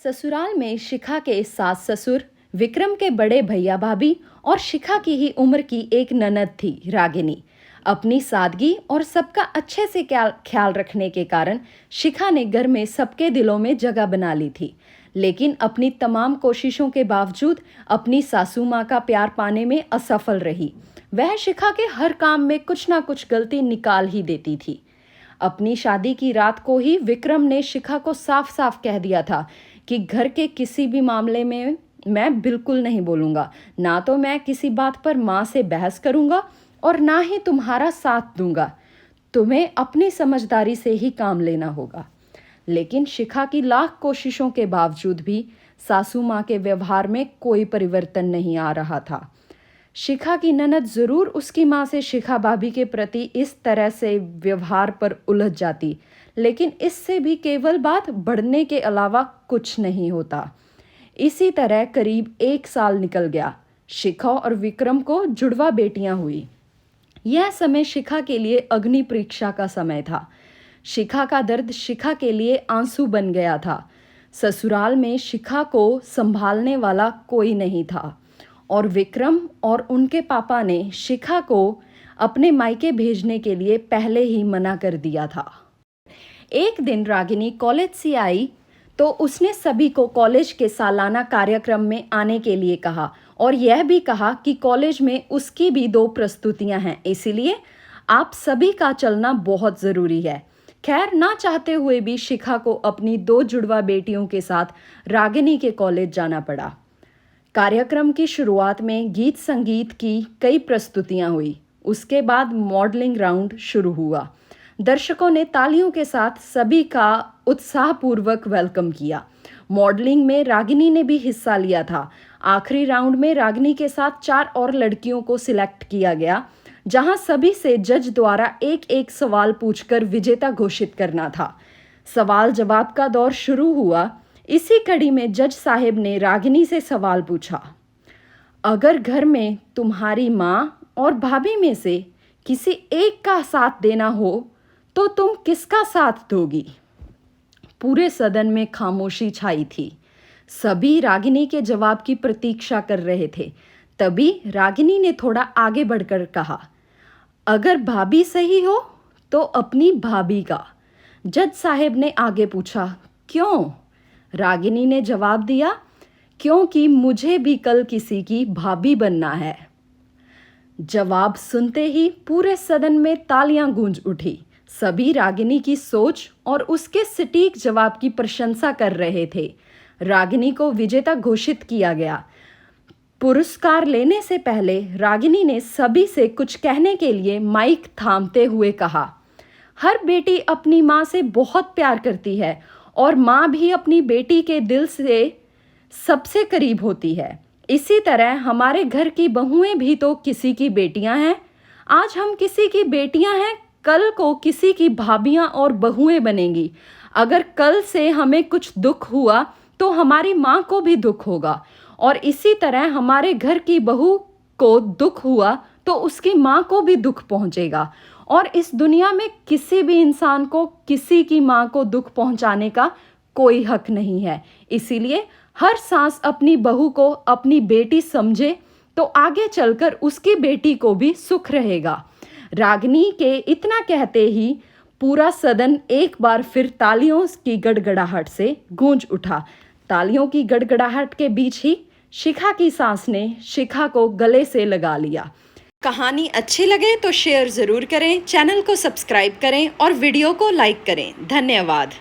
ससुराल में शिखा के सास ससुर, विक्रम के बड़े भैया भाभी और शिखा की ही उम्र की एक ननद थी रागिनी। अपनी सादगी और सबका अच्छे से ख्याल रखने के कारण शिखा ने घर में सबके दिलों में जगह बना ली थी। लेकिन अपनी तमाम कोशिशों के बावजूद अपनी सासू माँ का प्यार पाने में असफल रही। वह शिखा के हर काम में कुछ ना कुछ गलती निकाल ही देती थी। अपनी शादी की रात को ही विक्रम ने शिखा को साफ साफ कह दिया था कि घर के किसी भी मामले में मैं बिल्कुल नहीं बोलूँगा, ना तो मैं किसी बात पर माँ से बहस करूँगा और ना ही तुम्हारा साथ दूंगा। तुम्हें अपनी समझदारी से ही काम लेना होगा। लेकिन शिखा की लाख कोशिशों के बावजूद भी सासू माँ के व्यवहार में कोई परिवर्तन नहीं आ रहा था। शिखा की ननद जरूर उसकी माँ से शिखा भाभी के प्रति इस तरह से व्यवहार पर उलझ जाती, लेकिन इससे भी केवल बात बढ़ने के अलावा कुछ नहीं होता। इसी तरह करीब 1 साल निकल गया। शिखा और विक्रम को जुड़वा बेटियां हुई। यह समय शिखा के लिए अग्नि परीक्षा का समय था। शिखा का दर्द शिखा के लिए आंसू बन गया था। ससुराल में शिखा को संभालने वाला कोई नहीं था और विक्रम और उनके पापा ने शिखा को अपने मायके भेजने के लिए पहले ही मना कर दिया था। एक दिन रागिनी कॉलेज से आई तो उसने सभी को कॉलेज के सालाना कार्यक्रम में आने के लिए कहा और यह भी कहा कि कॉलेज में उसकी भी 2 प्रस्तुतियां हैं, इसीलिए आप सभी का चलना बहुत ज़रूरी है। खैर, ना चाहते हुए भी शिखा को अपनी 2 जुड़वा बेटियों के साथ रागिनी के कॉलेज जाना पड़ा। कार्यक्रम की शुरुआत में गीत संगीत की कई प्रस्तुतियां हुई। उसके बाद मॉडलिंग राउंड शुरू हुआ। दर्शकों ने तालियों के साथ सभी का उत्साहपूर्वक वेलकम किया। मॉडलिंग में रागिनी ने भी हिस्सा लिया था। आखिरी राउंड में रागिनी के साथ 4 और लड़कियों को सिलेक्ट किया गया, जहां सभी से जज द्वारा एक-एक सवाल पूछकर विजेता घोषित करना था। सवाल जवाब का दौर शुरू हुआ। इसी कड़ी में जज साहब ने रागिनी से सवाल पूछा, अगर घर में तुम्हारी माँ और भाभी में से किसी एक का साथ देना हो तो तुम किसका साथ दोगी? पूरे सदन में खामोशी छाई थी। सभी रागिनी के जवाब की प्रतीक्षा कर रहे थे। तभी रागिनी ने थोड़ा आगे बढ़कर कहा, अगर भाभी सही हो तो अपनी भाभी का। जज साहब ने आगे पूछा, क्यों? रागिनी ने जवाब दिया, क्योंकि मुझे भी कल किसी की भाभी बनना है। जवाब सुनते ही पूरे सदन में तालियां गूंज उठी। सभी रागिनी की सोच और उसके सटीक जवाब की प्रशंसा कर रहे थे। रागिनी को विजेता घोषित किया गया। पुरस्कार लेने से पहले रागिनी ने सभी से कुछ कहने के लिए माइक थामते हुए कहा, हर बेटी अपनी माँ से बहुत प्यार करती है और माँ भी अपनी बेटी के दिल से सबसे करीब होती है। इसी तरह हमारे घर की बहुएं भी तो किसी की बेटियां हैं। आज हम किसी की बेटियां हैं, कल को किसी की भाभियां और बहुएं बनेंगी। अगर कल से हमें कुछ दुख हुआ तो हमारी माँ को भी दुख होगा, और इसी तरह हमारे घर की बहू को दुख हुआ तो उसकी माँ को भी दुख पहुँचेगा। और इस दुनिया में किसी भी इंसान को किसी की माँ को दुख पहुँचाने का कोई हक नहीं है। इसीलिए हर सांस अपनी बहू को अपनी बेटी समझे तो आगे चलकर उसकी बेटी को भी सुख रहेगा। रागिनी के इतना कहते ही पूरा सदन एक बार फिर तालियों की गड़गड़ाहट से गूंज उठा। तालियों की गड़गड़ाहट के बीच ही शिखा की सास ने शिखा को गले से लगा लिया। कहानी अच्छी लगे तो शेयर ज़रूर करें, चैनल को सब्सक्राइब करें और वीडियो को लाइक करें। धन्यवाद।